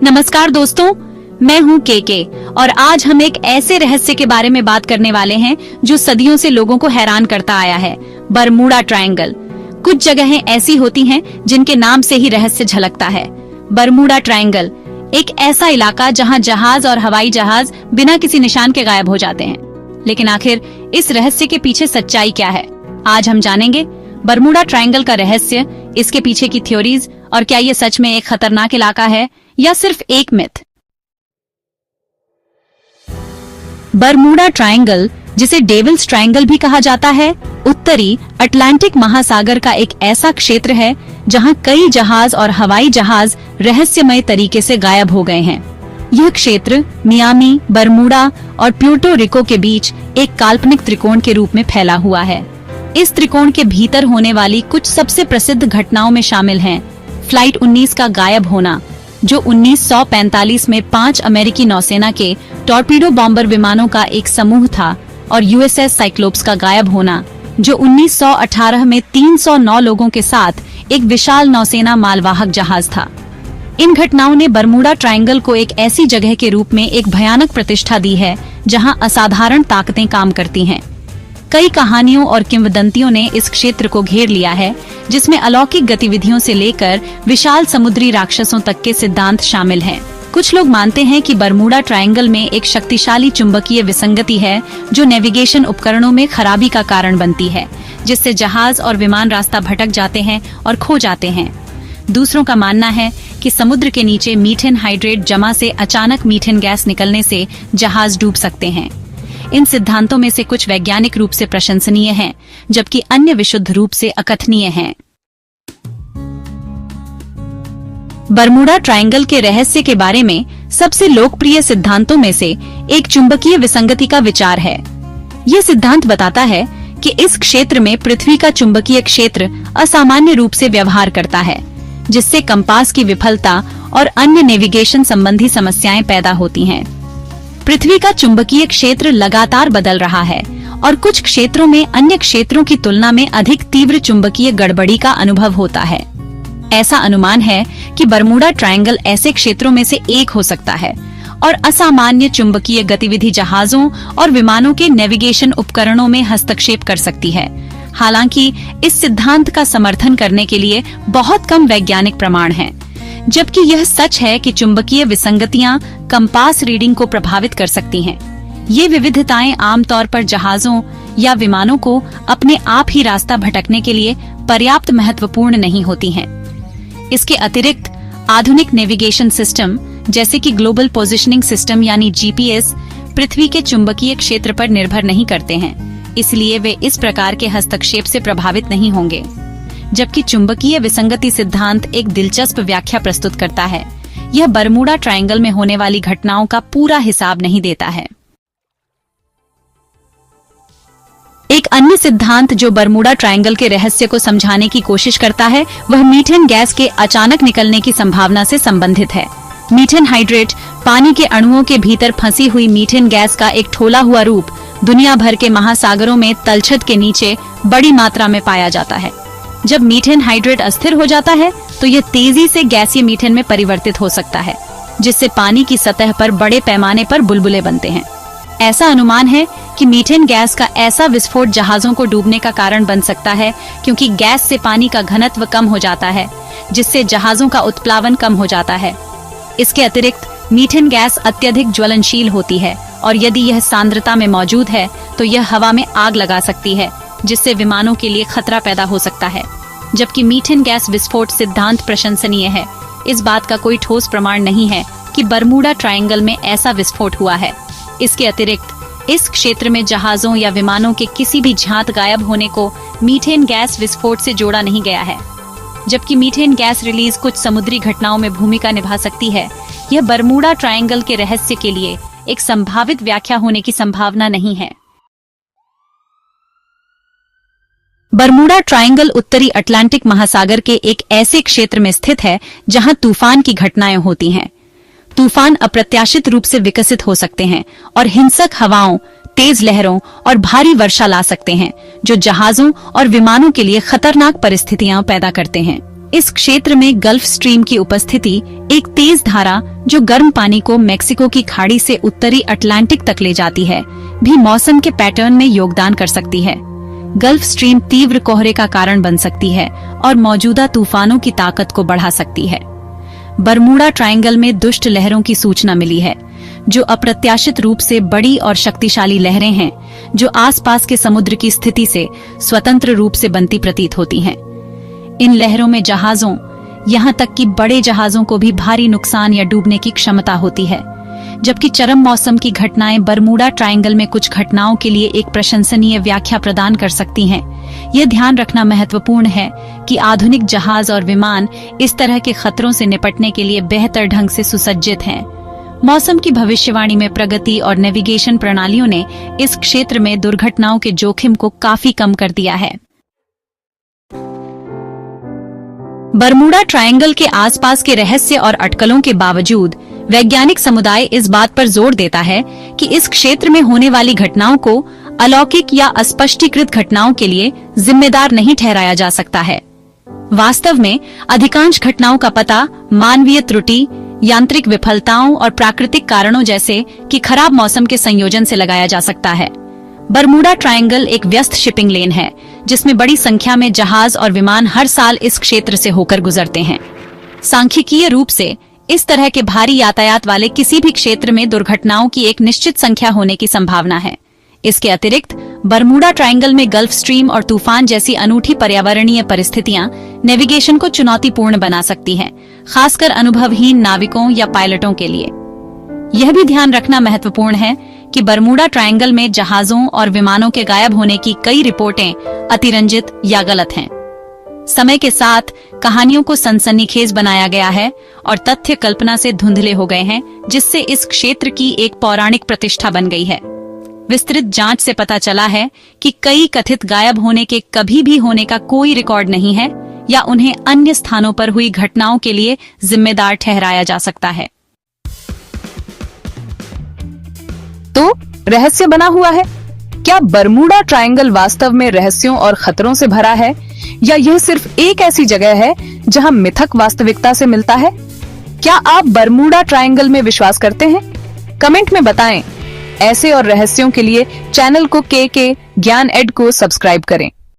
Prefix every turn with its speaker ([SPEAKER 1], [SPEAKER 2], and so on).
[SPEAKER 1] नमस्कार दोस्तों, मैं हूँ केके और आज हम एक ऐसे रहस्य के बारे में बात करने वाले हैं जो सदियों से लोगों को हैरान करता आया है, बरमूडा ट्रायंगल। कुछ जगहें ऐसी होती हैं जिनके नाम से ही रहस्य झलकता है। बरमूडा ट्रायंगल एक ऐसा इलाका जहाँ जहाज और हवाई जहाज बिना किसी निशान के गायब हो जाते हैं। लेकिन आखिर इस रहस्य के पीछे सच्चाई क्या है? आज हम जानेंगे बरमूडा ट्रायंगल का रहस्य, इसके पीछे की थ्योरीज और क्या ये सच में एक खतरनाक इलाका है या सिर्फ एक मिथ। बरमूडा ट्रायंगल, जिसे डेविल्स ट्रायंगल भी कहा जाता है, उत्तरी अटलांटिक महासागर का एक ऐसा क्षेत्र है जहां कई जहाज और हवाई जहाज रहस्यमय तरीके से गायब हो गए हैं। यह क्षेत्र मियामी, बरमूडा और प्यूर्टो रिको के बीच एक काल्पनिक त्रिकोण के रूप में फैला हुआ है। इस त्रिकोण के भीतर होने वाली कुछ सबसे प्रसिद्ध घटनाओं में शामिल हैं फ्लाइट 19 का गायब होना, जो 1945 में 5 अमेरिकी नौसेना के टॉर्पीडो बॉम्बर विमानों का एक समूह था, और यूएसएस साइक्लोप्स का गायब होना, जो 1918 में 309 लोगों के साथ एक विशाल नौसेना मालवाहक जहाज था। इन घटनाओं ने बरमूडा ट्रायंगल को एक ऐसी जगह के रूप में एक भयानक प्रतिष्ठा दी है जहां असाधारण ताकतें काम करती हैं। कई कहानियों और किंवदंतियों ने इस क्षेत्र को घेर लिया है, जिसमें अलौकिक गतिविधियों से लेकर विशाल समुद्री राक्षसों तक के सिद्धांत शामिल हैं। कुछ लोग मानते हैं कि बरमूडा ट्रायंगल में एक शक्तिशाली चुंबकीय विसंगति है जो नेविगेशन उपकरणों में खराबी का कारण बनती है, जिससे जहाज और विमान रास्ता भटक जाते हैं और खो जाते हैं। दूसरों का मानना है कि समुद्र के नीचे मीथेन हाइड्रेट जमा से अचानक मीथेन गैस निकलने से जहाज डूब सकते हैं। इन सिद्धांतों में से कुछ वैज्ञानिक रूप से प्रशंसनीय हैं, जबकि अन्य विशुद्ध रूप से अकथनीय हैं। बरमूडा ट्रायंगल के रहस्य के बारे में सबसे लोकप्रिय सिद्धांतों में से एक चुंबकीय विसंगति का विचार है। ये सिद्धांत बताता है कि इस क्षेत्र में पृथ्वी का चुंबकीय क्षेत्र असामान्य रूप से व्यवहार करता है, जिससे कंपास की विफलता और अन्य नेविगेशन संबंधी समस्याएं पैदा होती हैं। पृथ्वी का चुंबकीय क्षेत्र लगातार बदल रहा है और कुछ क्षेत्रों में अन्य क्षेत्रों की तुलना में अधिक तीव्र चुंबकीय गड़बड़ी का अनुभव होता है। ऐसा अनुमान है कि बरमूडा ट्रायंगल ऐसे क्षेत्रों में से एक हो सकता है और असामान्य चुंबकीय गतिविधि जहाजों और विमानों के नेविगेशन उपकरणों में हस्तक्षेप कर सकती है। हालांकि इस सिद्धांत का समर्थन करने के लिए बहुत कम वैज्ञानिक प्रमाण हैं, जबकि यह सच है कि चुंबकीय विसंगतियां कंपास रीडिंग को प्रभावित कर सकती हैं। ये विविधताएं आमतौर पर जहाजों या विमानों को अपने आप ही रास्ता भटकने के लिए पर्याप्त महत्वपूर्ण नहीं होती हैं। इसके अतिरिक्त आधुनिक नेविगेशन सिस्टम जैसे कि ग्लोबल पोजिशनिंग सिस्टम यानी जीपीएस पृथ्वी के चुंबकीय क्षेत्र पर निर्भर नहीं करते हैं, इसलिए वे इस प्रकार के हस्तक्षेप से प्रभावित नहीं होंगे। जबकि चुंबकीय विसंगति सिद्धांत एक दिलचस्प व्याख्या प्रस्तुत करता है, यह बरमूडा ट्रायंगल में होने वाली घटनाओं का पूरा हिसाब नहीं देता है। एक अन्य सिद्धांत जो बरमूडा ट्रायंगल के रहस्य को समझाने की कोशिश करता है, वह मीथेन गैस के अचानक निकलने की संभावना से संबंधित है। मीथेन हाइड्रेट, पानी के अणुओं के भीतर फंसी हुई मीथेन गैस का एक ठोला हुआ रूप, दुनिया भर के महासागरों में तलछट के नीचे बड़ी मात्रा में पाया जाता है। जब मीथेन हाइड्रेट अस्थिर हो जाता है तो यह तेजी से गैसीय मीथेन में परिवर्तित हो सकता है, जिससे पानी की सतह पर बड़े पैमाने पर बुलबुले बनते हैं। ऐसा अनुमान है कि मीथेन गैस का ऐसा विस्फोट जहाजों को डूबने का कारण बन सकता है, क्योंकि गैस से पानी का घनत्व कम हो जाता है, जिससे जहाजों का उत्प्लावन कम हो जाता है। इसके अतिरिक्त मीथेन गैस अत्यधिक ज्वलनशील होती है और यदि यह सांद्रता में मौजूद है तो यह हवा में आग लगा सकती है, जिससे विमानों के लिए खतरा पैदा हो सकता है। जबकि मीथेन गैस विस्फोट सिद्धांत प्रशंसनीय है, इस बात का कोई ठोस प्रमाण नहीं है कि बरमूडा ट्रायंगल में ऐसा विस्फोट हुआ है। इसके अतिरिक्त इस क्षेत्र में जहाजों या विमानों के किसी भी झांत गायब होने को मीथेन गैस विस्फोट से जोड़ा नहीं गया है। जबकि मीथेन गैस रिलीज कुछ समुद्री घटनाओं में भूमिका निभा सकती है, यह बरमूडा ट्रायंगल के रहस्य के लिए एक संभावित व्याख्या होने की संभावना नहीं है। बरमूडा ट्रायंगल उत्तरी अटलांटिक महासागर के एक ऐसे क्षेत्र में स्थित है जहां तूफान की घटनाएं होती हैं। तूफान अप्रत्याशित रूप से विकसित हो सकते हैं और हिंसक हवाओं, तेज लहरों और भारी वर्षा ला सकते हैं, जो जहाजों और विमानों के लिए खतरनाक परिस्थितियां पैदा करते हैं। इस क्षेत्र में गल्फ स्ट्रीम की उपस्थिति एक तेज धारा जो गर्म पानी को मेक्सिको की खाड़ी से उत्तरी अटलांटिक तक ले जाती है, भी मौसम के पैटर्न में योगदान कर सकती है। गल्फ स्ट्रीम तीव्र कोहरे का कारण बन सकती है और मौजूदा तूफानों की ताकत को बढ़ा सकती है। बरमूडा ट्रायंगल में दुष्ट लहरों की सूचना मिली है, जो अप्रत्याशित रूप से बड़ी और शक्तिशाली लहरें हैं, जो आसपास के समुद्र की स्थिति से स्वतंत्र रूप से बनती प्रतीत होती हैं। इन लहरों में जहाजों, यहाँ तक कि बड़े जहाजों को भी भारी नुकसान या डूबने की क्षमता होती है, जबकि चरम मौसम की घटनाएं बरमूडा ट्रायंगल में कुछ घटनाओं के लिए एक प्रशंसनीय व्याख्या प्रदान कर सकती हैं। यह ध्यान रखना महत्वपूर्ण है कि आधुनिक जहाज और विमान इस तरह के खतरों से निपटने के लिए बेहतर ढंग से सुसज्जित हैं। मौसम की भविष्यवाणी में प्रगति और नेविगेशन प्रणालियों ने इस क्षेत्र में दुर्घटनाओं के जोखिम को काफी कम कर दिया है। बरमूडा ट्रायंगल के आसपास के रहस्य और अटकलों के बावजूद वैज्ञानिक समुदाय इस बात पर जोर देता है कि इस क्षेत्र में होने वाली घटनाओं को अलौकिक या अस्पष्टीकृत घटनाओं के लिए जिम्मेदार नहीं ठहराया जा सकता है। वास्तव में अधिकांश घटनाओं का पता मानवीय त्रुटि, यांत्रिक विफलताओं और प्राकृतिक कारणों जैसे कि खराब मौसम के संयोजन से लगाया जा सकता है। बरमूडा ट्रायंगल एक व्यस्त शिपिंग लेन है, जिसमें बड़ी संख्या में जहाज और विमान हर साल इस क्षेत्र से होकर गुजरते हैं। सांख्यिकीय रूप से इस तरह के भारी यातायात वाले किसी भी क्षेत्र में दुर्घटनाओं की एक निश्चित संख्या होने की संभावना है। इसके अतिरिक्त बरमूडा ट्रायंगल में गल्फ स्ट्रीम और तूफान जैसी अनूठी पर्यावरणीय परिस्थितियां नेविगेशन को चुनौतीपूर्ण बना सकती हैं, खासकर अनुभवहीन नाविकों या पायलटों के लिए। यह भी ध्यान रखना महत्वपूर्ण है कि बरमूडा ट्रायंगल में जहाजों और विमानों के गायब होने की कई रिपोर्टें अतिरंजित या गलत हैं। समय के साथ कहानियों को सनसनीखेज बनाया गया है और तथ्य कल्पना से धुंधले हो गए हैं, जिससे इस क्षेत्र की एक पौराणिक प्रतिष्ठा बन गई है। विस्तृत जांच से पता चला है कि कई कथित गायब होने के कभी भी होने का कोई रिकॉर्ड नहीं है या उन्हें अन्य स्थानों पर हुई घटनाओं के लिए जिम्मेदार ठहराया जा सकता है।
[SPEAKER 2] तो रहस्य बना हुआ है। क्या बरमूडा ट्रायंगल वास्तव में रहस्यों और खतरों से भरा है, या यह सिर्फ एक ऐसी जगह है जहां मिथक वास्तविकता से मिलता है? क्या आप बरमूडा ट्रायंगल में विश्वास करते हैं? कमेंट में बताएं। ऐसे और रहस्यों के लिए चैनल को के ज्ञान एड को सब्सक्राइब करें।